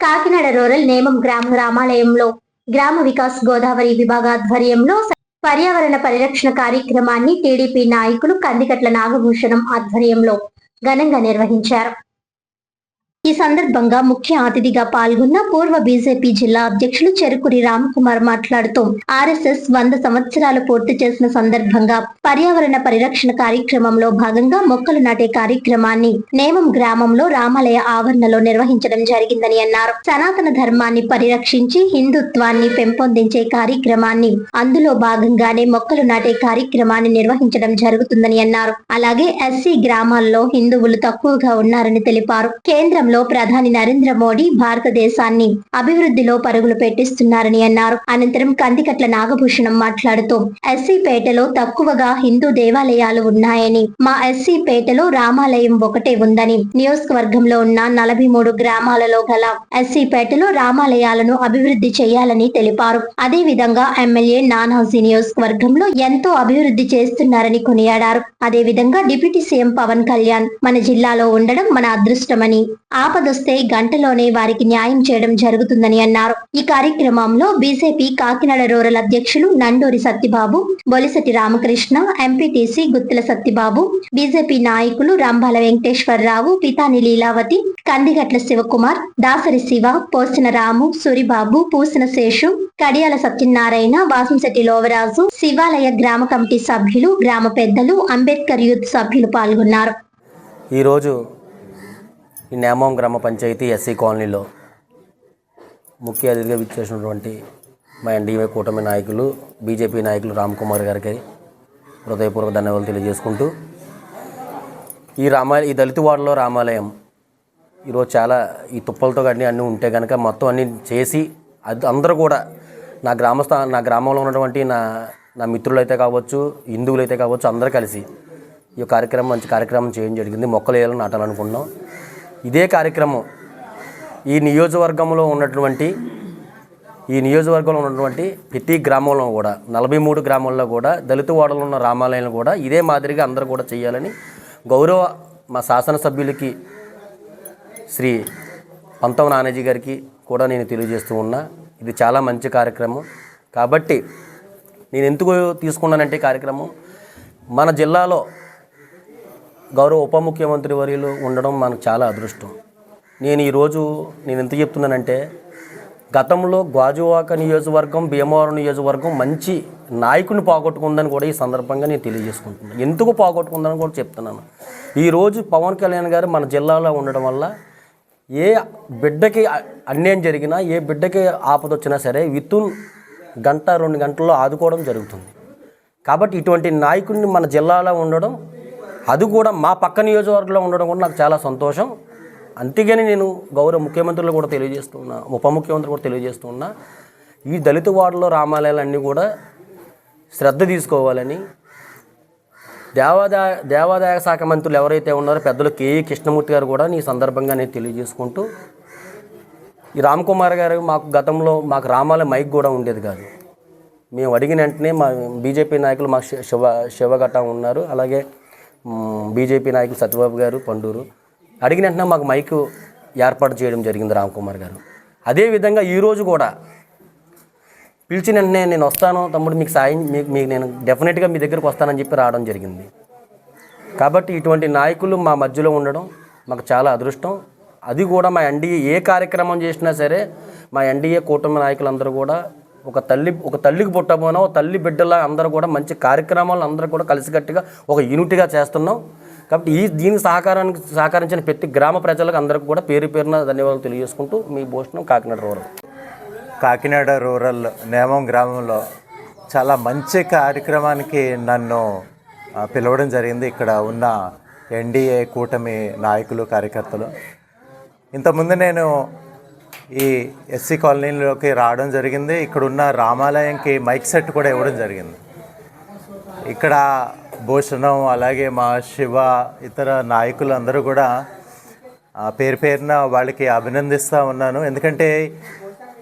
Kakinada rural నేమం గ్రామాలయంలో గ్రామ వికాస్ గోదావరి విభాగ ఆధ్వర్యంలో పర్యావరణ పరిరక్షణ కార్యక్రమాన్ని టీడీపీ నాయకులు కందికట్ల నాగభూషణం ఆధ్వర్యంలో ఘనంగా నిర్వహించారు. ఈ సందర్భంగా ముఖ్య అతిథిగా పాల్గొన్న పూర్వ బీజేపీ జిల్లా అధ్యక్షులు చెరుకురి రామకుమార్ మాట్లాడుతూ ఆర్ఎస్ఎస్ 100 సంవత్సరాలు పూర్తి చేసిన సందర్భంగా పర్యావరణ పరిరక్షణ కార్యక్రమంలో భాగంగా మొక్కలు నాటే కార్యక్రమాన్ని నేమం గ్రామంలో రామాలయ ఆవరణలో నిర్వహించడం జరిగిందని అన్నారు. సనాతన ధర్మాన్ని పరిరక్షించి హిందుత్వాన్ని పెంపొందించే కార్యక్రమాన్ని అందులో భాగంగానే మొక్కలు నాటే కార్యక్రమాన్ని నిర్వహించడం జరుగుతుందని అన్నారు. అలాగే ఎస్సీ గ్రామాల్లో హిందువులు తక్కువగా ఉన్నారని తెలిపారు. కేంద్రం ప్రధాని నరేంద్ర మోడీ భారతదేశాన్ని అభివృద్ధిలో పరుగులు పెట్టిస్తున్నారని అన్నారు. అనంతరం కందికట్ల నాగభూషణం మాట్లాడుతూ ఎస్సీ పేటలో తక్కువగా హిందూ దేవాలయాలు ఉన్నాయని, మా ఎస్సీ పేటలో రామాలయం ఒకటే ఉందని, నియోజకవర్గంలో ఉన్న 43 గ్రామాలలో గల ఎస్సీ పేటలో రామాలయాలను అభివృద్ధి చేయాలని తెలిపారు. అదే విధంగా ఎమ్మెల్యే నానాజీ నియోజకవర్గంలో ఎంతో అభివృద్ధి చేస్తున్నారని కొనియాడారు. అదే విధంగా డిప్యూటీ సీఎం పవన్ కళ్యాణ్ మన జిల్లాలో ఉండడం మన అదృష్టమని, ఆపదొస్తే గంటలోనే వారికి న్యాయం చేయడం జరుగుతుందని అన్నారు. ఈ కార్యక్రమంలో బీజేపీ కాకినాడ రూరల్ అధ్యక్షులు నండూరి సత్యబాబు, బొలిసటి రామకృష్ణ, ఎంపీటీసీ గుత్తుల సత్యబాబు, బీజేపీ నాయకులు రంభాల వెంకటేశ్వరరావు, పితాని లీలావతి, కందిగట్ల శివకుమార్, దాసరి శివ, పోసిన రాము, సూరిబాబు, పూసిన శేషు, కడియాల సత్యనారాయణ, వాసంశెట్టి లోవరాజు, శివాలయ గ్రామ కమిటీ సభ్యులు, గ్రామ పెద్దలు, అంబేద్కర్ యూత్ సభ్యులు పాల్గొన్నారు. ఈరోజు ఈ నేమం గ్రామ పంచాయతీ ఎస్సీ కాలనీలో ముఖ్య అతిథిగా విచ్చేసినటువంటి మా ఎన్డీఏ కూటమి నాయకులు, బీజేపీ నాయకులు రామ్కుమార్ గారికి హృదయపూర్వక ధన్యవాదాలు తెలియజేసుకుంటూ, ఈ దళిత వార్డులో రామాలయం ఈరోజు చాలా ఈ తుప్పలతో అన్నీ ఉంటే కనుక మొత్తం అన్నీ చేసి అందరూ కూడా నా గ్రామంలో ఉన్నటువంటి నా మిత్రులైతే కావచ్చు, హిందువులైతే కావచ్చు, అందరూ కలిసి ఈ మంచి కార్యక్రమం చేయడం జరిగింది. మొక్కలు వేయాలని నాటాలనుకున్నాం. ఇదే కార్యక్రమం ఈ నియోజకవర్గంలో ఉన్నటువంటి ప్రతి గ్రామంలో కూడా 43 గ్రామాల్లో కూడా దళిత వాడలో ఉన్న రామాలయాలను కూడా ఇదే మాదిరిగా అందరూ కూడా చేయాలని గౌరవ మా శాసనసభ్యులకి శ్రీ పంతం నానాజీ గారికి కూడా నేను తెలియజేస్తూ ఉన్నా. ఇది చాలా మంచి కార్యక్రమం. కాబట్టి నేను ఎందుకు తీసుకున్నానంటే కార్యక్రమం మన జిల్లాలో గౌరవ ఉప ముఖ్యమంత్రి వర్యులు ఉండడం మనకు చాలా అదృష్టం. నేను ఎంత చెప్తున్నానంటే గతంలో గాజువాక నియోజకవర్గం, భీమవరం నియోజకవర్గం మంచి నాయకుని పోగొట్టుకుందని కూడా ఈ సందర్భంగా నేను తెలియజేసుకుంటున్నాను. ఎందుకు పోగొట్టుకుందని కూడా చెప్తున్నాను. ఈరోజు పవన్ కళ్యాణ్ గారు మన జిల్లాలో ఉండడం వల్ల ఏ బిడ్డకి అన్యాయం జరిగినా, ఏ బిడ్డకి ఆపద వచ్చినా సరే వితిన్ 1-2 గంటల్లో ఆదుకోవడం జరుగుతుంది. కాబట్టి ఇటువంటి నాయకుడిని మన జిల్లాలో ఉండడం, అది కూడా మా పక్క నియోజకవర్గంలో ఉండడం కూడా నాకు చాలా సంతోషం. అంతేగాని నేను గౌరవ ముఖ్యమంత్రులు కూడా తెలియజేస్తున్నా, ఉప ముఖ్యమంత్రి కూడా తెలియజేస్తున్నా, ఈ దళిత వార్డులో రామాలయాలన్నీ కూడా శ్రద్ధ తీసుకోవాలని దేవాదాయ శాఖ మంత్రులు ఎవరైతే ఉన్నారో పెద్దలు కేఈ కృష్ణమూర్తి గారు కూడా ఈ సందర్భంగా నేను తెలియజేసుకుంటూ, ఈ రామ్కుమార్ గారు గతంలో మాకు రామాలయ మైక్ కూడా ఉండేది కాదు. మేము అడిగిన వెంటనే మా బీజేపీ నాయకులు మాకు శివగట్ట ఉన్నారు, అలాగే బీజేపీ నాయకులు సత్యబాబు గారు, పండూరు అడిగిన వెంటనే మాకు మైకు ఏర్పాటు చేయడం జరిగింది రామ్కుమార్ గారు. అదేవిధంగా ఈరోజు కూడా పిలిచిన వెంటనే నేను వస్తాను తమ్ముడు, మీకు సాయం మీకు నేను డెఫినెట్గా మీ దగ్గరకు వస్తానని చెప్పి రావడం జరిగింది. కాబట్టి ఇటువంటి నాయకులు మా మధ్యలో ఉండడం మాకు చాలా అదృష్టం. అది కూడా మా ఎన్డీఏ ఏ కార్యక్రమం చేసినా సరే మా ఎన్డీఏ కూటమి నాయకులందరూ కూడా ఒక తల్లికి పుట్టబోనా ఒక తల్లి బిడ్డలా అందరూ కూడా మంచి కార్యక్రమాలు అందరూ కూడా కలిసికట్టుగా ఒక యూనిట్గా చేస్తున్నాం. కాబట్టి దీనికి సహకరించిన ప్రతి గ్రామ ప్రజలకు అందరికీ కూడా పేరున ధన్యవాదాలు తెలియజేసుకుంటూ మీ భూషణం కాకినాడ రూరల్ నేమం గ్రామంలో చాలా మంచి కార్యక్రమానికి నన్ను పిలవడం జరిగింది. ఇక్కడ ఉన్న ఎన్డీఏ కూటమి నాయకులు, కార్యకర్తలు. ఇంతకుముందు నేను ఈ ఎస్సీ కాలనీలోకి రావడం జరిగింది. ఇక్కడ ఉన్న రామాలయంకి మైక్ సెట్ కూడా ఇవ్వడం జరిగింది. ఇక్కడ భూషణం, అలాగే మా శివ, ఇతర నాయకులు అందరూ కూడా పేరున వాళ్ళకి అభినందిస్తూ ఉన్నాను. ఎందుకంటే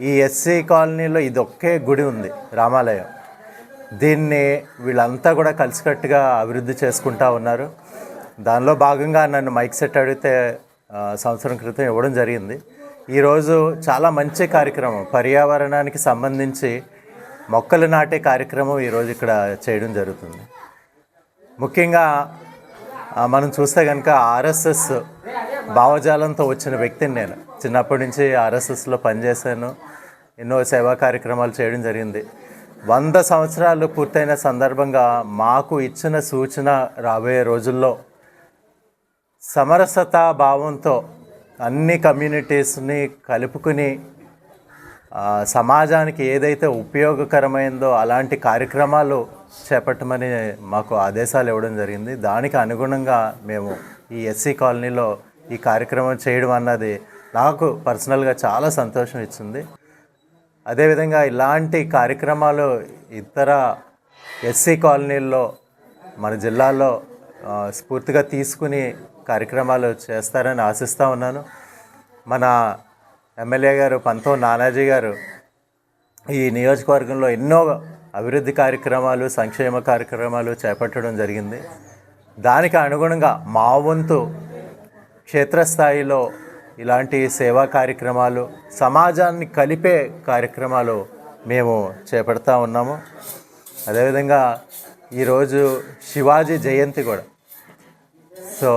ఈ ఎస్సీ కాలనీలో ఇదొక్కే గుడి ఉంది, రామాలయం. దీన్ని వీళ్ళంతా కూడా కలిసికట్టుగా అభివృద్ధి చేసుకుంటూ ఉన్నారు. దానిలో భాగంగా నన్ను మైక్ సెట్ అడిగితే సంవత్సరం క్రితం ఇవ్వడం జరిగింది. ఈరోజు చాలా మంచి కార్యక్రమం, పర్యావరణానికి సంబంధించి మొక్కలు నాటే కార్యక్రమం ఈరోజు ఇక్కడ చేయడం జరుగుతుంది. ముఖ్యంగా మనం చూస్తే కనుక ఆర్ఎస్ఎస్ భావజాలంతో వచ్చిన వ్యక్తిని నేను. చిన్నప్పటి నుంచి ఆర్ఎస్ఎస్లో పనిచేశాను, ఎన్నో సేవా కార్యక్రమాలు చేయడం జరిగింది. 100 సంవత్సరాలు పూర్తయిన సందర్భంగా మాకు ఇచ్చిన సూచన రాబోయే రోజుల్లో సమరసతా భావంతో అన్ని కమ్యూనిటీస్ని కలుపుకుని సమాజానికి ఏదైతే ఉపయోగకరమైందో అలాంటి కార్యక్రమాలు చేపట్టమని మాకు ఆదేశాలు ఇవ్వడం జరిగింది. దానికి అనుగుణంగా మేము ఈ ఎస్సీ కాలనీలో ఈ కార్యక్రమం చేయడం అన్నది నాకు పర్సనల్గా చాలా సంతోషం ఇచ్చింది. అదేవిధంగా ఇలాంటి కార్యక్రమాలు ఇతర ఎస్సీ కాలనీల్లో మన జిల్లాలో స్ఫూర్తిగా తీసుకుని కార్యక్రమాలు చేస్తారని ఆశిస్తూ ఉన్నాను. మన ఎమ్మెల్యే గారు పంతో నానాజీ గారు ఈ నియోజకవర్గంలో ఎన్నో అభివృద్ధి కార్యక్రమాలు, సంక్షేమ కార్యక్రమాలు చేపట్టడం జరిగింది. దానికి అనుగుణంగా మా వంతు క్షేత్రస్థాయిలో ఇలాంటి సేవా కార్యక్రమాలు, సమాజాన్ని కలిపే కార్యక్రమాలు మేము చేపడతా ఉన్నాము. అదేవిధంగా ఈరోజు శివాజీ జయంతి కూడా. సో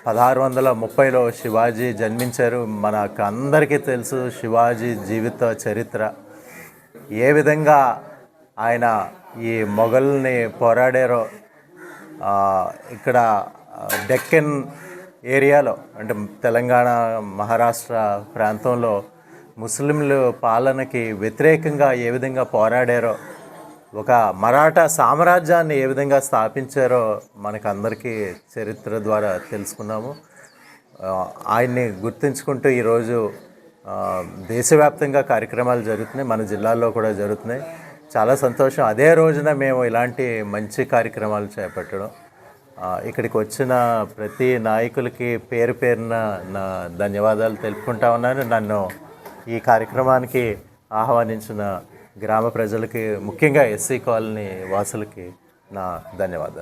1630లో శివాజీ జన్మించారు. మనకు అందరికీ తెలుసు శివాజీ జీవిత చరిత్ర, ఏ విధంగా ఆయన ఈ మొఘల్ని పోరాడారో. ఇక్కడ డెక్కన్ ఏరియాలో అంటే తెలంగాణ, మహారాష్ట్ర ప్రాంతంలో ముస్లింలు పాలనకి వ్యతిరేకంగా ఏ విధంగా పోరాడారో, ఒక మరాఠా సామ్రాజ్యాన్ని ఏ విధంగా స్థాపించారో మనకందరికీ చరిత్ర ద్వారా తెలుసుకున్నాము. ఆయన్ని గుర్తుంచుకుంటూ ఈరోజు దేశవ్యాప్తంగా కార్యక్రమాలు జరుగుతున్నాయి, మన జిల్లాల్లో కూడా జరుగుతున్నాయి. చాలా సంతోషం. అదే రోజున మేము ఇలాంటి మంచి కార్యక్రమాలు చేపట్టడం. ఇక్కడికి వచ్చిన ప్రతి నాయకులకి పేరు పేరున నా ధన్యవాదాలు తెలుపుకుంటా ఉన్నాను. నన్ను ఈ కార్యక్రమానికి ఆహ్వానించిన గ్రామ ప్రజలకి, ముఖ్యంగా ఎస్సీ కాలనీ వాసులకి నా ధన్యవాదాలు.